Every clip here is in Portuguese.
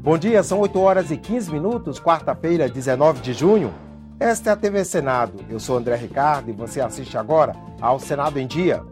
Bom dia, são 8 horas e 15 minutos, quarta-feira, 19 de junho. Esta é a TV Senado. Eu sou André Ricardo e você assiste agora ao Senado em Dia.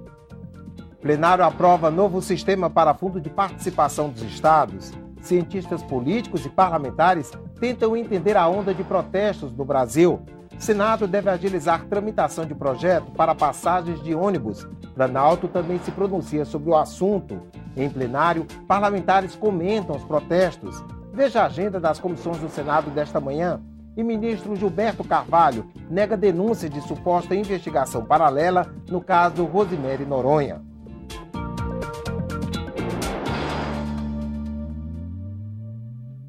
O plenário aprova novo sistema para fundo de participação dos estados. Cientistas políticos e parlamentares tentam entender a onda de protestos no Brasil. O Senado deve agilizar tramitação de projeto para passagens de ônibus. Planalto também se pronuncia sobre o assunto. Em plenário, parlamentares comentam os protestos. Veja a agenda das comissões do Senado desta manhã. E ministro Gilberto Carvalho nega denúncia de suposta investigação paralela no caso Rosemary Noronha.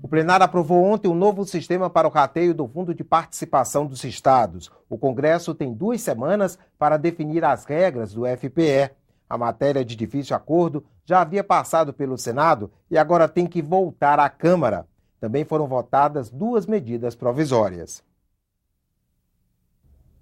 O plenário aprovou ontem um novo sistema para o rateio do Fundo de Participação dos Estados. O Congresso tem 2 semanas para definir as regras do FPE. A matéria de difícil acordo já havia passado pelo Senado e agora tem que voltar à Câmara. Também foram votadas 2 medidas provisórias.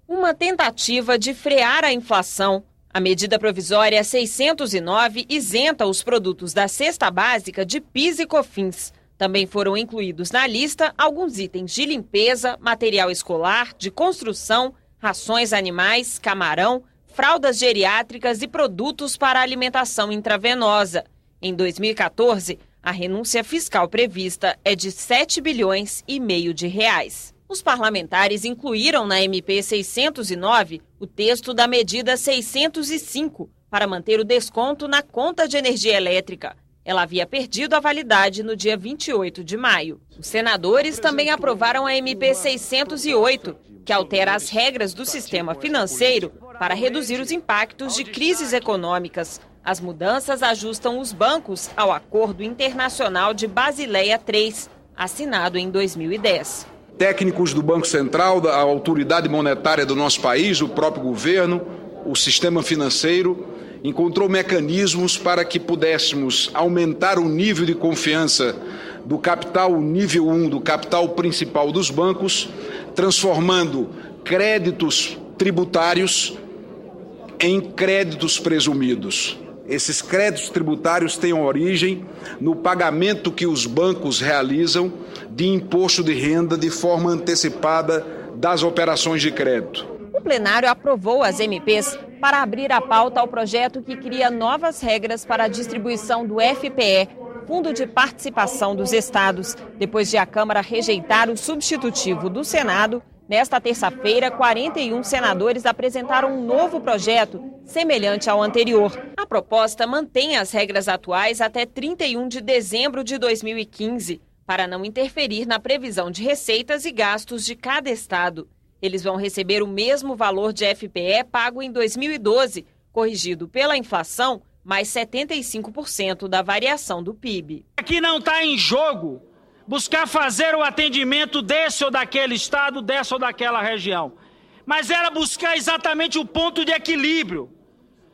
Uma tentativa de frear a inflação. A medida provisória 609 isenta os produtos da cesta básica de PIS e COFINS. Também foram incluídos na lista alguns itens de limpeza, material escolar, de construção, rações animais, camarão, fraldas geriátricas e produtos para alimentação intravenosa. Em 2014, a renúncia fiscal prevista é de 7 bilhões e meio de reais. Os parlamentares incluíram na MP 609 o texto da medida 605 para manter o desconto na conta de energia elétrica. Ela havia perdido a validade no dia 28 de maio. Os senadores também aprovaram a MP 608, que altera as regras do sistema financeiro para reduzir os impactos de crises econômicas. As mudanças ajustam os bancos ao Acordo Internacional de Basileia III, assinado em 2010. Técnicos do Banco Central, da autoridade monetária do nosso país, o próprio governo, o sistema financeiro, encontrou mecanismos para que pudéssemos aumentar o nível de confiança do capital, o nível 1 do capital principal dos bancos, transformando créditos tributários em créditos presumidos. Esses créditos tributários têm origem no pagamento que os bancos realizam de imposto de renda de forma antecipada das operações de crédito. O plenário aprovou as MPs para abrir a pauta ao projeto que cria novas regras para a distribuição do FPE, Fundo de Participação dos Estados, depois de a Câmara rejeitar o substitutivo do Senado. Nesta terça-feira, 41 senadores apresentaram um novo projeto, semelhante ao anterior. A proposta mantém as regras atuais até 31 de dezembro de 2015, para não interferir na previsão de receitas e gastos de cada estado. Eles vão receber o mesmo valor de FPE pago em 2012, corrigido pela inflação, mais 75% da variação do PIB. Aqui não está em jogo buscar fazer o atendimento desse ou daquele estado, dessa ou daquela região. Mas era buscar exatamente o ponto de equilíbrio,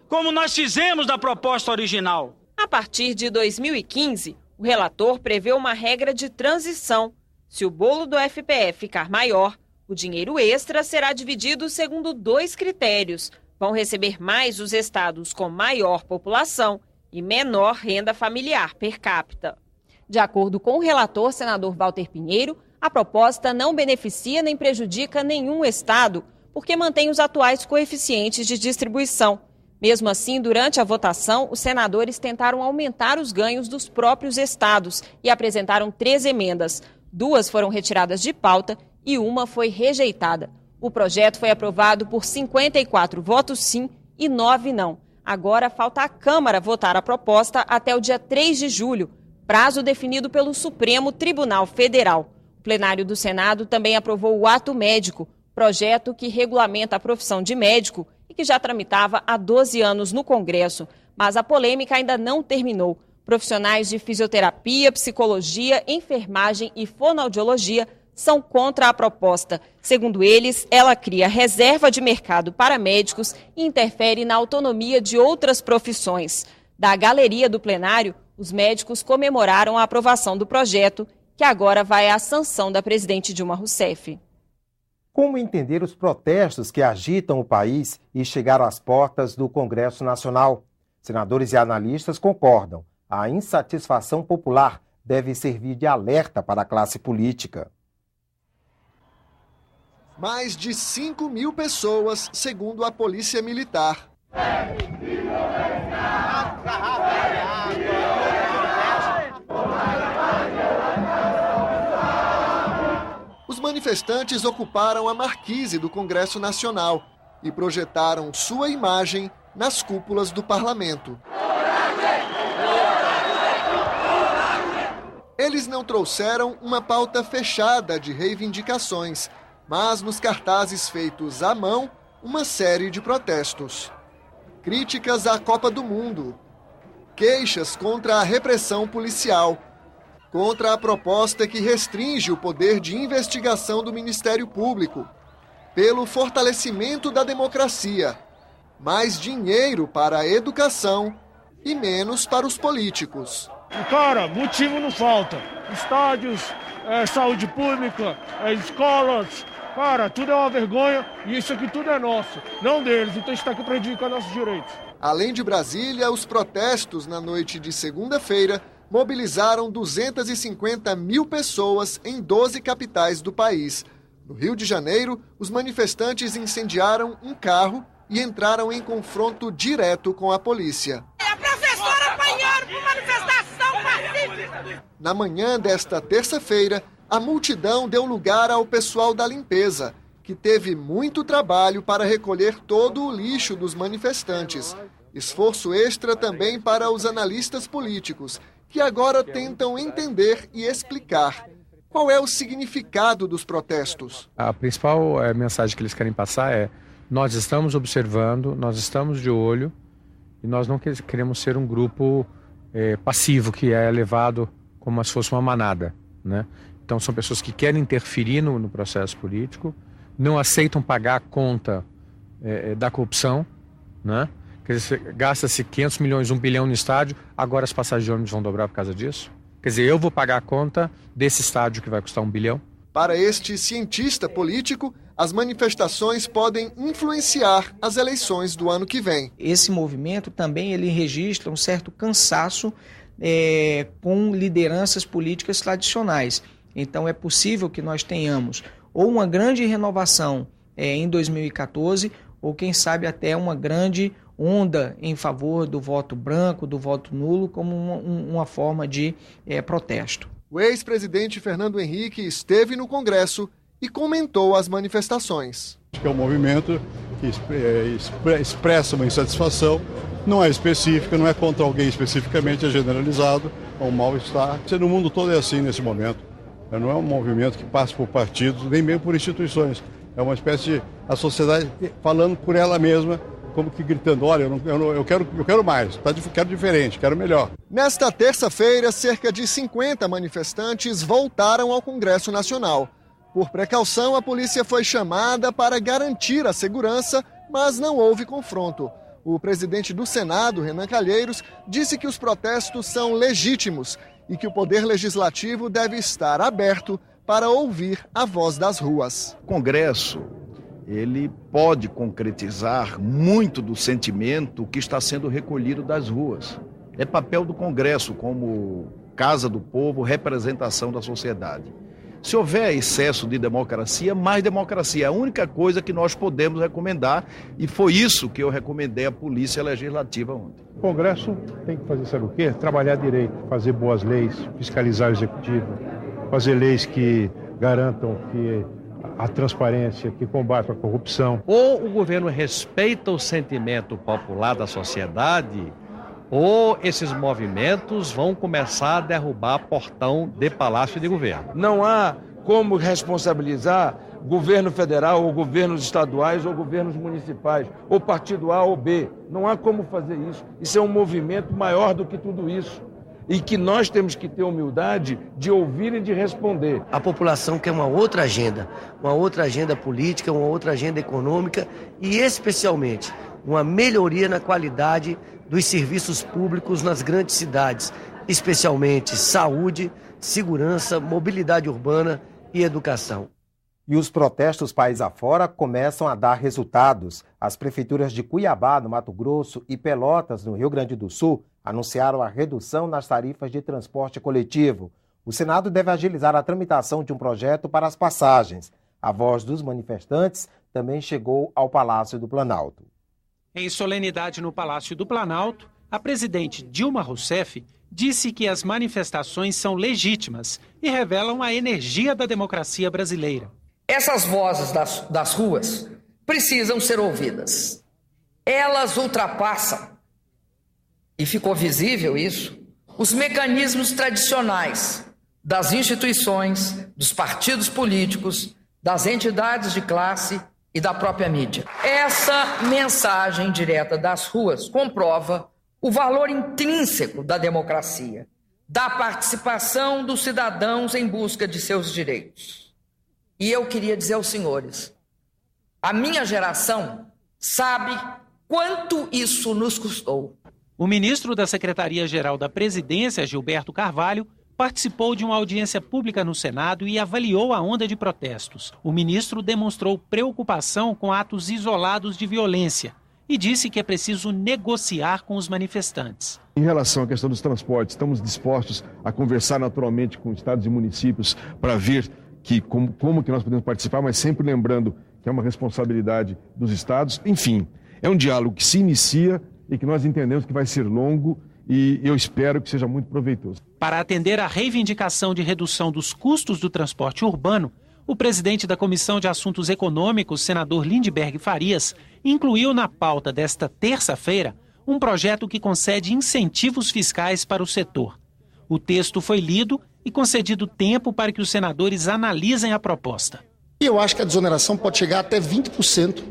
como nós fizemos da proposta original. A partir de 2015, o relator prevê uma regra de transição. Se o bolo do FPE ficar maior, o dinheiro extra será dividido segundo 2 critérios. Vão receber mais os estados com maior população e menor renda familiar per capita. De acordo com o relator, senador Walter Pinheiro, a proposta não beneficia nem prejudica nenhum estado, porque mantém os atuais coeficientes de distribuição. Mesmo assim, durante a votação, os senadores tentaram aumentar os ganhos dos próprios estados e apresentaram 3 emendas. 2 foram retiradas de pauta e uma foi rejeitada. O projeto foi aprovado por 54 votos sim e 9 não. Agora falta a Câmara votar a proposta até o dia 3 de julho, prazo definido pelo Supremo Tribunal Federal. O plenário do Senado também aprovou o ato médico, projeto que regulamenta a profissão de médico e que já tramitava há 12 anos no Congresso. Mas a polêmica ainda não terminou. Profissionais de fisioterapia, psicologia, enfermagem e fonoaudiologia são contra a proposta. Segundo eles, ela cria reserva de mercado para médicos e interfere na autonomia de outras profissões. Da galeria do plenário, os médicos comemoraram a aprovação do projeto, que agora vai à sanção da presidente Dilma Rousseff. Como entender os protestos que agitam o país e chegaram às portas do Congresso Nacional? Senadores e analistas concordam. A insatisfação popular devem servir de alerta para a classe política. Mais de 5.000 pessoas, segundo a Polícia Militar. Os manifestantes ocuparam a marquise do Congresso Nacional e projetaram sua imagem nas cúpulas do parlamento. Eles não trouxeram uma pauta fechada de reivindicações, mas nos cartazes feitos à mão, uma série de protestos. Críticas à Copa do Mundo, queixas contra a repressão policial, contra a proposta que restringe o poder de investigação do Ministério Público, pelo fortalecimento da democracia, mais dinheiro para a educação e menos para os políticos. Cara, motivo não falta. Estádios, saúde pública, escolas, cara, tudo é uma vergonha e isso aqui tudo é nosso, não deles, então está aqui para reivindicar nossos direitos. Além de Brasília, os protestos na noite de segunda-feira mobilizaram 250 mil pessoas em 12 capitais do país. No Rio de Janeiro, os manifestantes incendiaram um carro e entraram em confronto direto com a polícia. A professora apanhando por manifestação pacífica. Na manhã desta terça-feira, a multidão deu lugar ao pessoal da limpeza, que teve muito trabalho para recolher todo o lixo dos manifestantes. Esforço extra também para os analistas políticos, que agora tentam entender e explicar qual é o significado dos protestos. A principal mensagem que eles querem passar é: nós estamos observando, nós estamos de olho e nós não queremos ser um grupo passivo que é levado como se fosse uma manada, né? Então são pessoas que querem interferir no processo político, não aceitam pagar a conta da corrupção, né? Quer dizer, gasta-se 500 milhões, 1 bilhão no estádio, agora as passagens de ônibus vão dobrar por causa disso? Quer dizer, eu vou pagar a conta desse estádio que vai custar 1 bilhão? Para este cientista político, as manifestações podem influenciar as eleições do ano que vem. Esse movimento também ele registra um certo cansaço com lideranças políticas tradicionais. Então é possível que nós tenhamos ou uma grande renovação em 2014, ou quem sabe até uma grande onda em favor do voto branco, do voto nulo, como uma forma de protesto. O ex-presidente Fernando Henrique esteve no Congresso e comentou as manifestações. Acho que é um movimento que expressa uma insatisfação, não é específica, não é contra alguém especificamente, é generalizado, é um mal-estar. No mundo todo é assim nesse momento. Não é um movimento que passa por partidos, nem mesmo por instituições. É uma espécie de a sociedade falando por ela mesma, como que gritando: olha, eu quero mais, quero diferente, quero melhor. Nesta terça-feira, cerca de 50 manifestantes voltaram ao Congresso Nacional. Por precaução, a polícia foi chamada para garantir a segurança, mas não houve confronto. O presidente do Senado, Renan Calheiros, disse que os protestos são legítimos e que o Poder Legislativo deve estar aberto para ouvir a voz das ruas. O Congresso, ele pode concretizar muito do sentimento que está sendo recolhido das ruas. É papel do Congresso, como Casa do Povo, representação da sociedade. Se houver excesso de democracia, mais democracia. É a única coisa que nós podemos recomendar, e foi isso que eu recomendei à Polícia Legislativa ontem. O Congresso tem que fazer, sabe o quê? Trabalhar direito, fazer boas leis, fiscalizar o Executivo, fazer leis que garantam que a transparência, que combate a corrupção. Ou o governo respeita o sentimento popular da sociedade, ou esses movimentos vão começar a derrubar portão de palácio de governo. Não há como responsabilizar governo federal, ou governos estaduais, ou governos municipais, ou partido A ou B. Não há como fazer isso. Isso é um movimento maior do que tudo isso. E que nós temos que ter humildade de ouvir e de responder. A população quer uma outra agenda política, uma outra agenda econômica e, especialmente, uma melhoria na qualidade dos serviços públicos nas grandes cidades, especialmente saúde, segurança, mobilidade urbana e educação. E os protestos país afora começam a dar resultados. As prefeituras de Cuiabá, no Mato Grosso, e Pelotas, no Rio Grande do Sul, anunciaram a redução nas tarifas de transporte coletivo. O Senado deve agilizar a tramitação de um projeto para as passagens. A voz dos manifestantes também chegou ao Palácio do Planalto. Em solenidade no Palácio do Planalto, a presidente Dilma Rousseff disse que as manifestações são legítimas e revelam a energia da democracia brasileira. Essas vozes das ruas precisam ser ouvidas. Elas ultrapassam, e ficou visível isso, os mecanismos tradicionais das instituições, dos partidos políticos, das entidades de classe e da própria mídia. Essa mensagem direta das ruas comprova o valor intrínseco da democracia, da participação dos cidadãos em busca de seus direitos. E eu queria dizer aos senhores, a minha geração sabe quanto isso nos custou. O ministro da Secretaria-Geral da Presidência, Gilberto Carvalho, participou de uma audiência pública no Senado e avaliou a onda de protestos. O ministro demonstrou preocupação com atos isolados de violência e disse que é preciso negociar com os manifestantes. Em relação à questão dos transportes, estamos dispostos a conversar naturalmente com estados e municípios para ver como que nós podemos participar, mas sempre lembrando que é uma responsabilidade dos estados. Enfim, é um diálogo que se inicia e que nós entendemos que vai ser longo e eu espero que seja muito proveitoso. Para atender à reivindicação de redução dos custos do transporte urbano, o presidente da Comissão de Assuntos Econômicos, senador Lindbergh Farias, incluiu na pauta desta terça-feira um projeto que concede incentivos fiscais para o setor. O texto foi lido e concedido tempo para que os senadores analisem a proposta. Eu acho que a desoneração pode chegar até 20%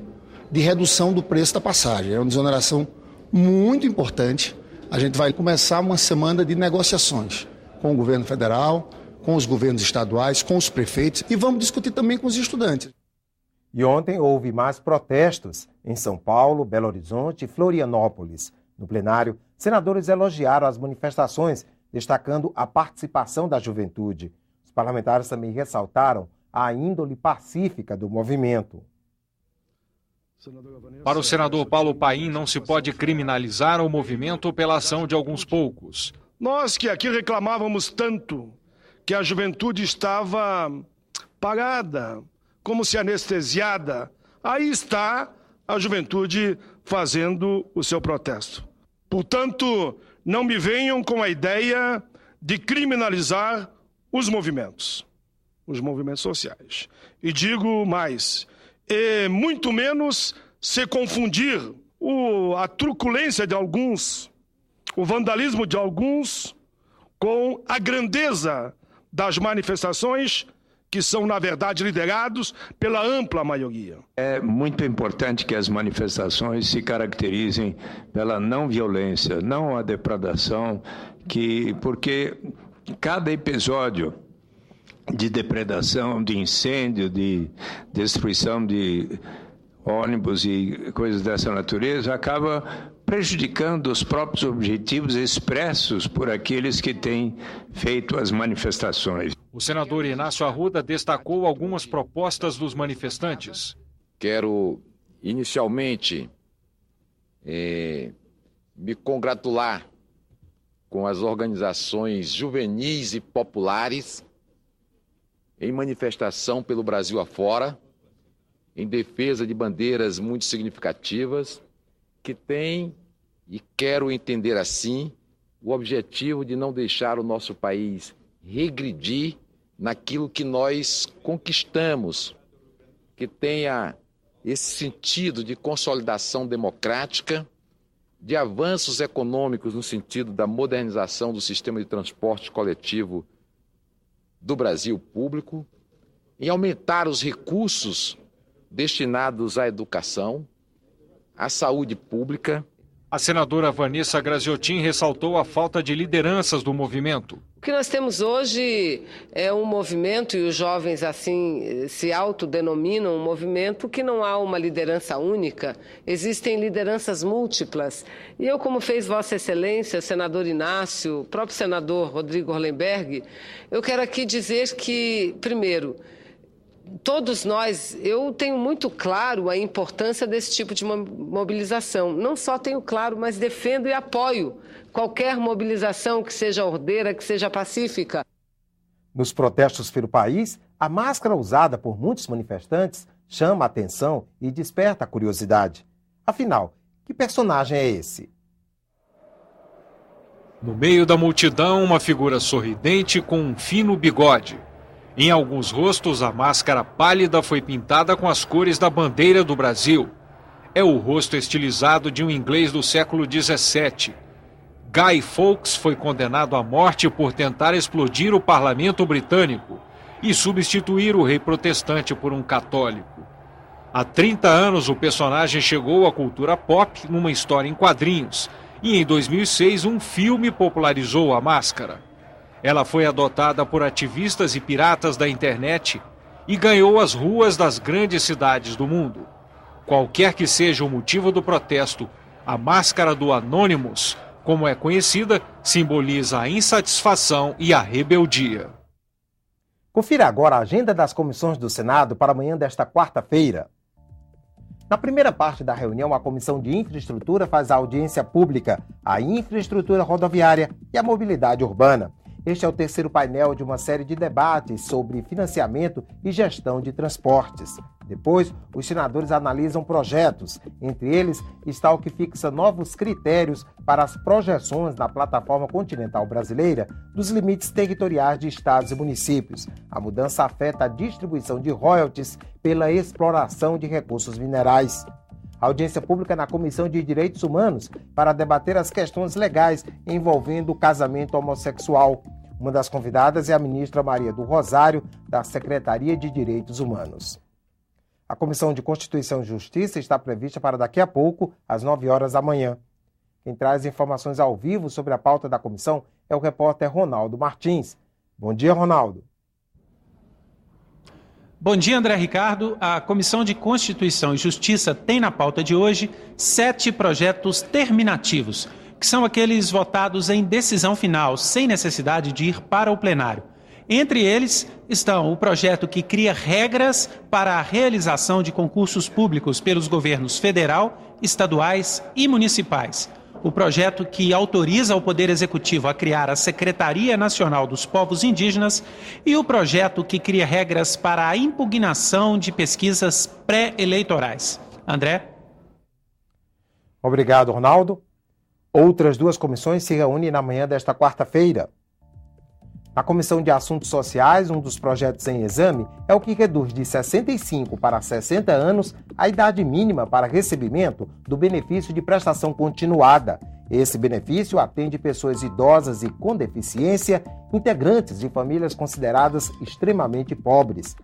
de redução do preço da passagem. É uma desoneração muito importante. A gente vai começar uma semana de negociações com o governo federal, com os governos estaduais, com os prefeitos e vamos discutir também com os estudantes. E ontem houve mais protestos em São Paulo, Belo Horizonte e Florianópolis. No plenário, senadores elogiaram as manifestações, destacando a participação da juventude. Os parlamentares também ressaltaram a índole pacífica do movimento. Para o senador Paulo Paim, não se pode criminalizar o movimento pela ação de alguns poucos. Nós que aqui reclamávamos tanto que a juventude estava parada, como se anestesiada, aí está a juventude fazendo o seu protesto. Portanto, não me venham com a ideia de criminalizar os movimentos sociais. E digo mais, muito menos se confundir a truculência de alguns, o vandalismo de alguns, com a grandeza das manifestações que são, na verdade, liderados pela ampla maioria. É muito importante que as manifestações se caracterizem pela não violência, não a depredação, porque cada episódio de depredação, de incêndio, de destruição de ônibus e coisas dessa natureza acaba prejudicando os próprios objetivos expressos por aqueles que têm feito as manifestações. O senador Inácio Arruda destacou algumas propostas dos manifestantes. Quero, inicialmente, me congratular com as organizações juvenis e populares em manifestação pelo Brasil afora, em defesa de bandeiras muito significativas, que têm, e quero entender assim, o objetivo de não deixar o nosso país regredir naquilo que nós conquistamos, que tenha esse sentido de consolidação democrática, de avanços econômicos no sentido da modernização do sistema de transporte coletivo do Brasil público, em aumentar os recursos destinados à educação, à saúde pública. A senadora Vanessa Graziotin ressaltou a falta de lideranças do movimento. O que nós temos hoje é um movimento, e os jovens assim se autodenominam um movimento, que não há uma liderança única, existem lideranças múltiplas. E eu, como fez Vossa Excelência, senador Inácio, o próprio senador Rodrigo Hollenberg, eu quero aqui dizer que, primeiro, todos nós, eu tenho muito claro a importância desse tipo de mobilização. Não só tenho claro, mas defendo e apoio qualquer mobilização que seja ordeira, que seja pacífica. Nos protestos pelo país, a máscara usada por muitos manifestantes chama a atenção e desperta a curiosidade. Afinal, que personagem é esse? No meio da multidão, uma figura sorridente com um fino bigode. Em alguns rostos, a máscara pálida foi pintada com as cores da bandeira do Brasil. É o rosto estilizado de um inglês do século XVII. Guy Fawkes foi condenado à morte por tentar explodir o parlamento britânico e substituir o rei protestante por um católico. Há 30 anos, o personagem chegou à cultura pop numa história em quadrinhos, e em 2006 um filme popularizou a máscara. Ela foi adotada por ativistas e piratas da internet e ganhou as ruas das grandes cidades do mundo. Qualquer que seja o motivo do protesto, a máscara do Anonymous, como é conhecida, simboliza a insatisfação e a rebeldia. Confira agora a agenda das comissões do Senado para amanhã desta quarta-feira. Na primeira parte da reunião, a Comissão de Infraestrutura faz a audiência pública, a infraestrutura rodoviária e a mobilidade urbana. Este é o terceiro painel de uma série de debates sobre financiamento e gestão de transportes. Depois, os senadores analisam projetos. Entre eles está o que fixa novos critérios para as projeções na plataforma continental brasileira dos limites territoriais de estados e municípios. A mudança afeta a distribuição de royalties pela exploração de recursos minerais. A audiência pública na Comissão de Direitos Humanos para debater as questões legais envolvendo o casamento homossexual. Uma das convidadas é a ministra Maria do Rosário, da Secretaria de Direitos Humanos. A Comissão de Constituição e Justiça está prevista para daqui a pouco, às 9 horas da manhã. Quem traz informações ao vivo sobre a pauta da comissão é o repórter Ronaldo Martins. Bom dia, Ronaldo. Bom dia, André Ricardo. A Comissão de Constituição e Justiça tem na pauta de hoje 7 projetos terminativos, que são aqueles votados em decisão final, sem necessidade de ir para o plenário. Entre eles estão o projeto que cria regras para a realização de concursos públicos pelos governos federal, estaduais e municipais. O projeto que autoriza o Poder Executivo a criar a Secretaria Nacional dos Povos Indígenas e o projeto que cria regras para a impugnação de pesquisas pré-eleitorais. André? Obrigado, Ronaldo. Outras 2 comissões se reúnem na manhã desta quarta-feira. Na Comissão de Assuntos Sociais, um dos projetos em exame é o que reduz de 65 para 60 anos a idade mínima para recebimento do benefício de prestação continuada. Esse benefício atende pessoas idosas e com deficiência, integrantes de famílias consideradas extremamente pobres.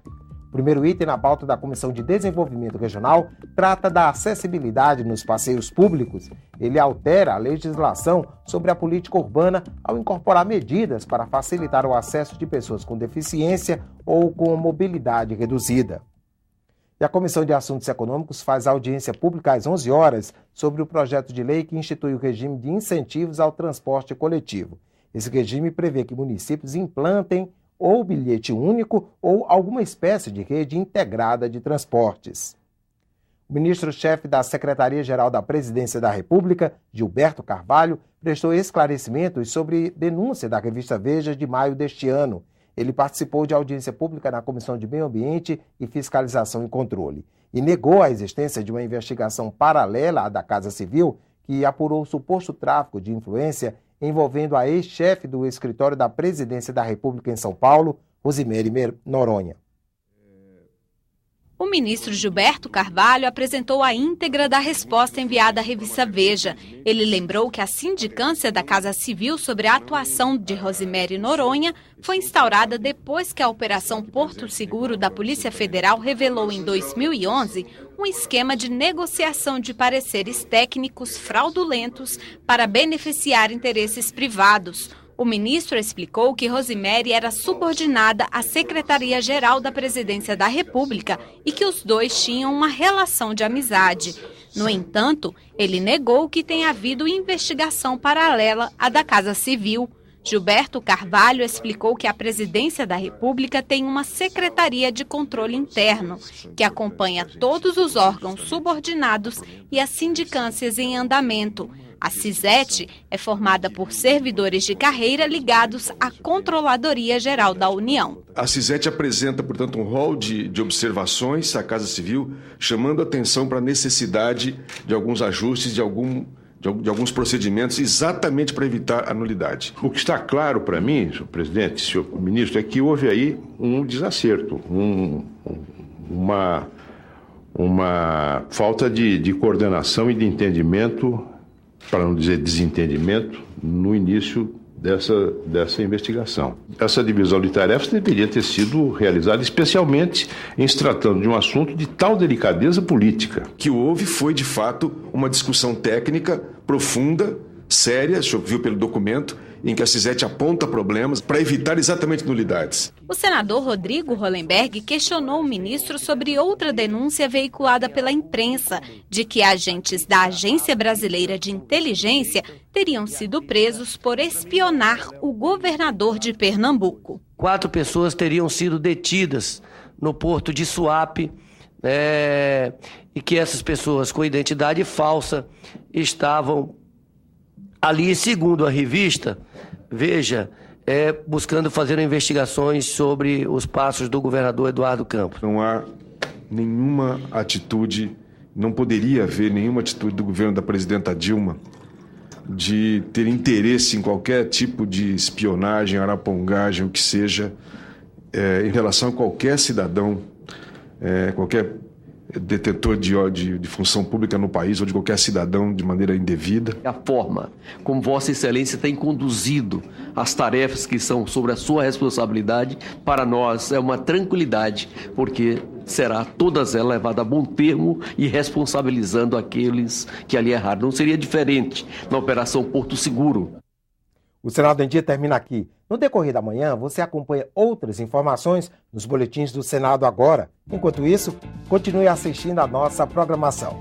O primeiro item na pauta da Comissão de Desenvolvimento Regional trata da acessibilidade nos passeios públicos. Ele altera a legislação sobre a política urbana ao incorporar medidas para facilitar o acesso de pessoas com deficiência ou com mobilidade reduzida. E a Comissão de Assuntos Econômicos faz audiência pública às 11 horas sobre o projeto de lei que institui o regime de incentivos ao transporte coletivo. Esse regime prevê que municípios implantem ou bilhete único ou alguma espécie de rede integrada de transportes. O ministro-chefe da Secretaria-Geral da Presidência da República, Gilberto Carvalho, prestou esclarecimentos sobre denúncia da revista Veja de maio deste ano. Ele participou de audiência pública na Comissão de Meio Ambiente e Fiscalização e Controle e negou a existência de uma investigação paralela à da Casa Civil que apurou o suposto tráfico de influência envolvendo a ex-chefe do escritório da Presidência da República em São Paulo, Rosemary Noronha. O ministro Gilberto Carvalho apresentou a íntegra da resposta enviada à revista Veja. Ele lembrou que a sindicância da Casa Civil sobre a atuação de Rosemary Noronha foi instaurada depois que a Operação Porto Seguro da Polícia Federal revelou em 2011 um esquema de negociação de pareceres técnicos fraudulentos para beneficiar interesses privados. O ministro explicou que Rosemary era subordinada à Secretaria-Geral da Presidência da República e que os dois tinham uma relação de amizade. No entanto, ele negou que tenha havido investigação paralela à da Casa Civil. Gilberto Carvalho explicou que a Presidência da República tem uma Secretaria de Controle Interno, que acompanha todos os órgãos subordinados e as sindicâncias em andamento. A CISET é formada por servidores de carreira ligados à Controladoria Geral da União. A CISET apresenta, portanto, um rol de observações à Casa Civil, chamando atenção para a necessidade de alguns ajustes, de alguns procedimentos, exatamente para evitar a nulidade. O que está claro para mim, senhor presidente, senhor ministro, é que houve aí um desacerto, uma falta de coordenação e de entendimento, para não dizer desentendimento, no início dessa investigação. Essa divisão de tarefas deveria ter sido realizada especialmente em se tratando de um assunto de tal delicadeza política. O que houve foi, de fato, uma discussão técnica profunda, séria, o senhor viu pelo documento, em que a CISET aponta problemas para evitar exatamente nulidades. O senador Rodrigo Hollenberg questionou o ministro sobre outra denúncia veiculada pela imprensa de que agentes da Agência Brasileira de Inteligência teriam sido presos por espionar o governador de Pernambuco. 4 pessoas teriam sido detidas no porto de Suape e que essas pessoas com identidade falsa estavam ali, segundo a revista Veja, buscando fazer investigações sobre os passos do governador Eduardo Campos. Não há nenhuma atitude, não poderia haver nenhuma atitude do governo da presidenta Dilma de ter interesse em qualquer tipo de espionagem, arapongagem, o que seja, em relação a qualquer cidadão, qualquer detentor de função pública no país ou de qualquer cidadão de maneira indevida. A forma como Vossa Excelência tem conduzido as tarefas que são sobre a sua responsabilidade, para nós é uma tranquilidade, porque será todas elas levadas a bom termo e responsabilizando aqueles que ali erraram. Não seria diferente na Operação Porto Seguro. O Senado em Dia termina aqui. No decorrer da manhã, você acompanha outras informações nos boletins do Senado Agora. Enquanto isso, continue assistindo a nossa programação.